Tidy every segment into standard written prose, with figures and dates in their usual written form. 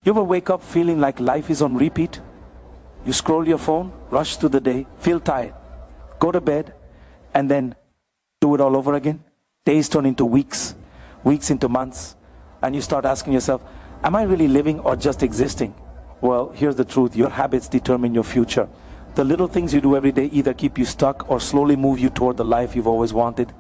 You ever wake up feeling like life is on repeat? You scroll your phone, rush through the day, feel tired, go to bed, and then do it all over again. Days turn into weeks, weeks into months, and you start asking yourself, am I really living or just existing? Well, here's the truth. Your habits determine your future. The little things you do every day either keep you stuck or slowly move you toward the life you've always wanted.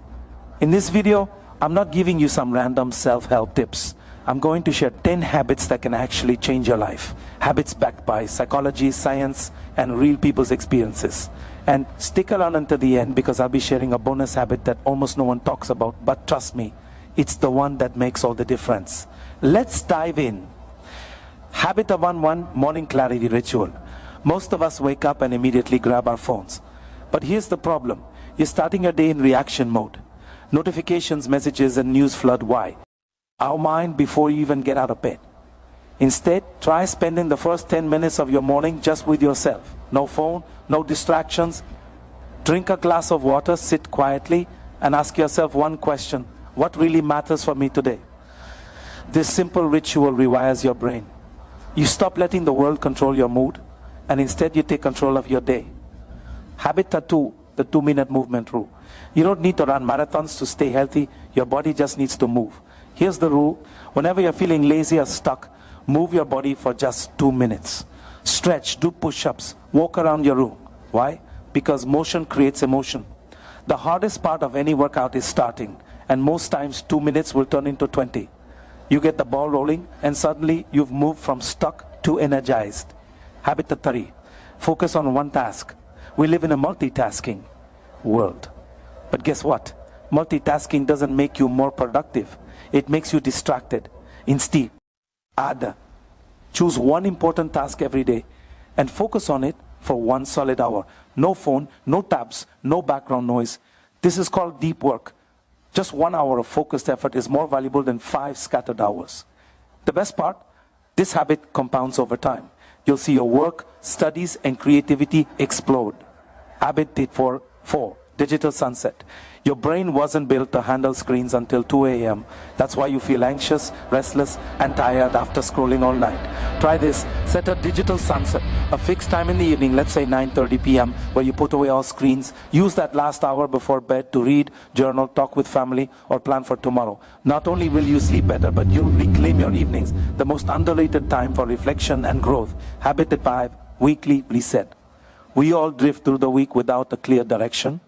In this video, I'm not giving you some random self-help tips. I'm going to share 10 habits that can actually change your life. Habits backed by psychology, science, and real people's experiences. And stick around until the end because I'll be sharing a bonus habit that almost no one talks about, but trust me, it's the one that makes all the difference. Let's dive in. Habit of 1, morning clarity ritual. Most of us wake up and immediately grab our phones. But here's the problem. You're starting your day in reaction mode. Notifications, messages, and news flood. Why? Our mind before you even get out of bed. Instead, try spending the first 10 minutes of your morning just with yourself. No phone, no distractions. Drink a glass of water, sit quietly, and ask yourself one question. What really matters for me today? This simple ritual rewires your brain. You stop letting the world control your mood, and instead you take control of your day. Habit 2, the 2-minute movement rule. You don't need to run marathons to stay healthy. Your body just needs to move. Here's the rule. Whenever you're feeling lazy or stuck, move your body for just 2 minutes. Stretch, do push-ups, walk around your room. Why? Because motion creates emotion. The hardest part of any workout is starting, and most times 2 minutes will turn into 20. You get the ball rolling, and suddenly you've moved from stuck to energized. Habit 3, focus on one task. We live in a multitasking world. But guess what? Multitasking doesn't make you more productive. It makes you distracted. Instead, choose one important task every day and focus on it for 1 solid hour. No phone, no tabs, no background noise. This is called deep work. Just 1 hour of focused effort is more valuable than 5 scattered hours. The best part, this habit compounds over time. You'll see your work, studies, and creativity explode. Habit 4, digital sunset. Your brain wasn't built to handle screens until 2 a.m. That's why you feel anxious, restless, and tired after scrolling all night. Try this. Set a digital sunset, a fixed time in the evening, let's say 9:30 p.m., where you put away all screens. Use that last hour before bed to read, journal, talk with family, or plan for tomorrow. Not only will you sleep better, but you'll reclaim your evenings, the most underrated time for reflection and growth. Habit 5, weekly reset. We all drift through the week without a clear direction.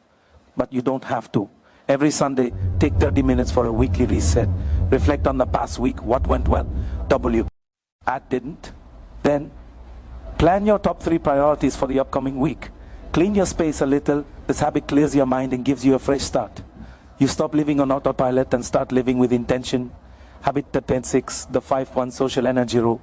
But you don't have to. Every Sunday, take 30 minutes for a weekly reset. Reflect on the past week. What went well? Didn't. Then, plan your top 3 priorities for the upcoming week. Clean your space a little. This habit clears your mind and gives you a fresh start. You stop living on autopilot and start living with intention. Habit 6, the 5-1 social energy rule.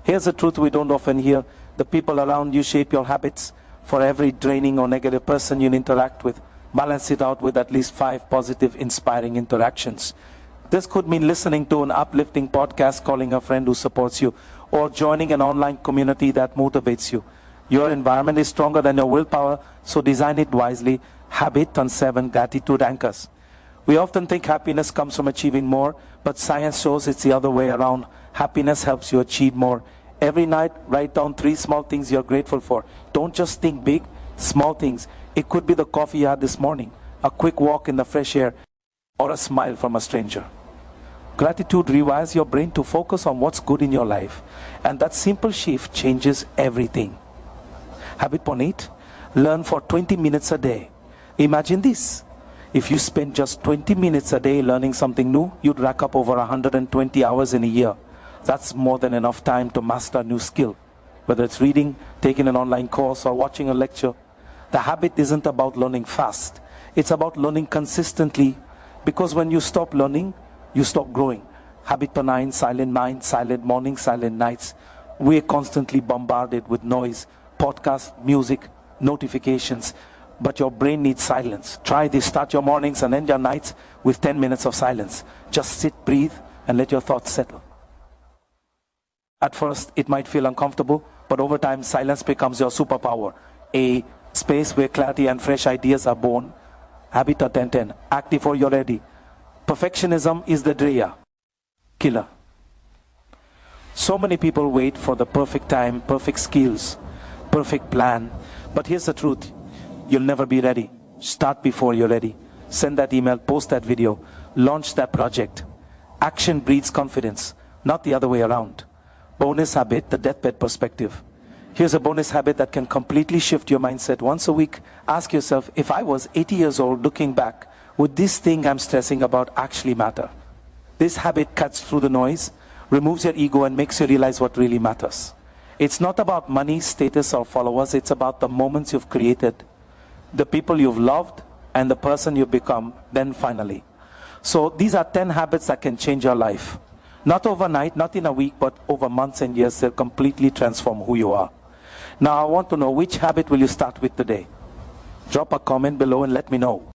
Here's the truth we don't often hear. The people around you shape your habits. For every draining or negative person you interact with, balance it out with at least 5 positive, inspiring interactions. This could mean listening to an uplifting podcast, calling a friend who supports you, or joining an online community that motivates you. Your environment is stronger than your willpower, so design it wisely. Habit 7, gratitude anchors. We often think happiness comes from achieving more, but science shows it's the other way around. Happiness helps you achieve more. Every night, write down 3 small things you're grateful for. Don't just think big, small things. It could be the coffee you had this morning, a quick walk in the fresh air, or a smile from a stranger. Gratitude rewires your brain to focus on what's good in your life. And that simple shift changes everything. Habit 8, learn for 20 minutes a day. Imagine this. If you spend just 20 minutes a day learning something new, you'd rack up over 120 hours in a year. That's more than enough time to master a new skill. Whether it's reading, taking an online course, or watching a lecture. The habit isn't about learning fast. It's about learning consistently. Because when you stop learning, you stop growing. Habit 9, silent mind, silent mornings, silent nights. We're constantly bombarded with noise, podcasts, music, notifications. But your brain needs silence. Try this. Start your mornings and end your nights with 10 minutes of silence. Just sit, breathe, and let your thoughts settle. At first, it might feel uncomfortable, but over time, silence becomes your superpower. A space where clarity and fresh ideas are born. Habit 10, act before you're ready. Perfectionism is the killer. So many people wait for the perfect time, perfect skills, perfect plan. But here's the truth. You'll never be ready. Start before you're ready. Send that email, post that video, launch that project. Action breeds confidence, not the other way around. Bonus habit, the deathbed perspective. Here's a bonus habit that can completely shift your mindset. Once a week, ask yourself, if I was 80 years old looking back, would this thing I'm stressing about actually matter? This habit cuts through the noise, removes your ego, and makes you realize what really matters. It's not about money, status, or followers. It's about the moments you've created, the people you've loved, and the person you've become, then finally. So these are 10 habits that can change your life. Not overnight, not in a week, but over months and years, they'll completely transform who you are. Now I want to know, which habit will you start with today? Drop a comment below and let me know.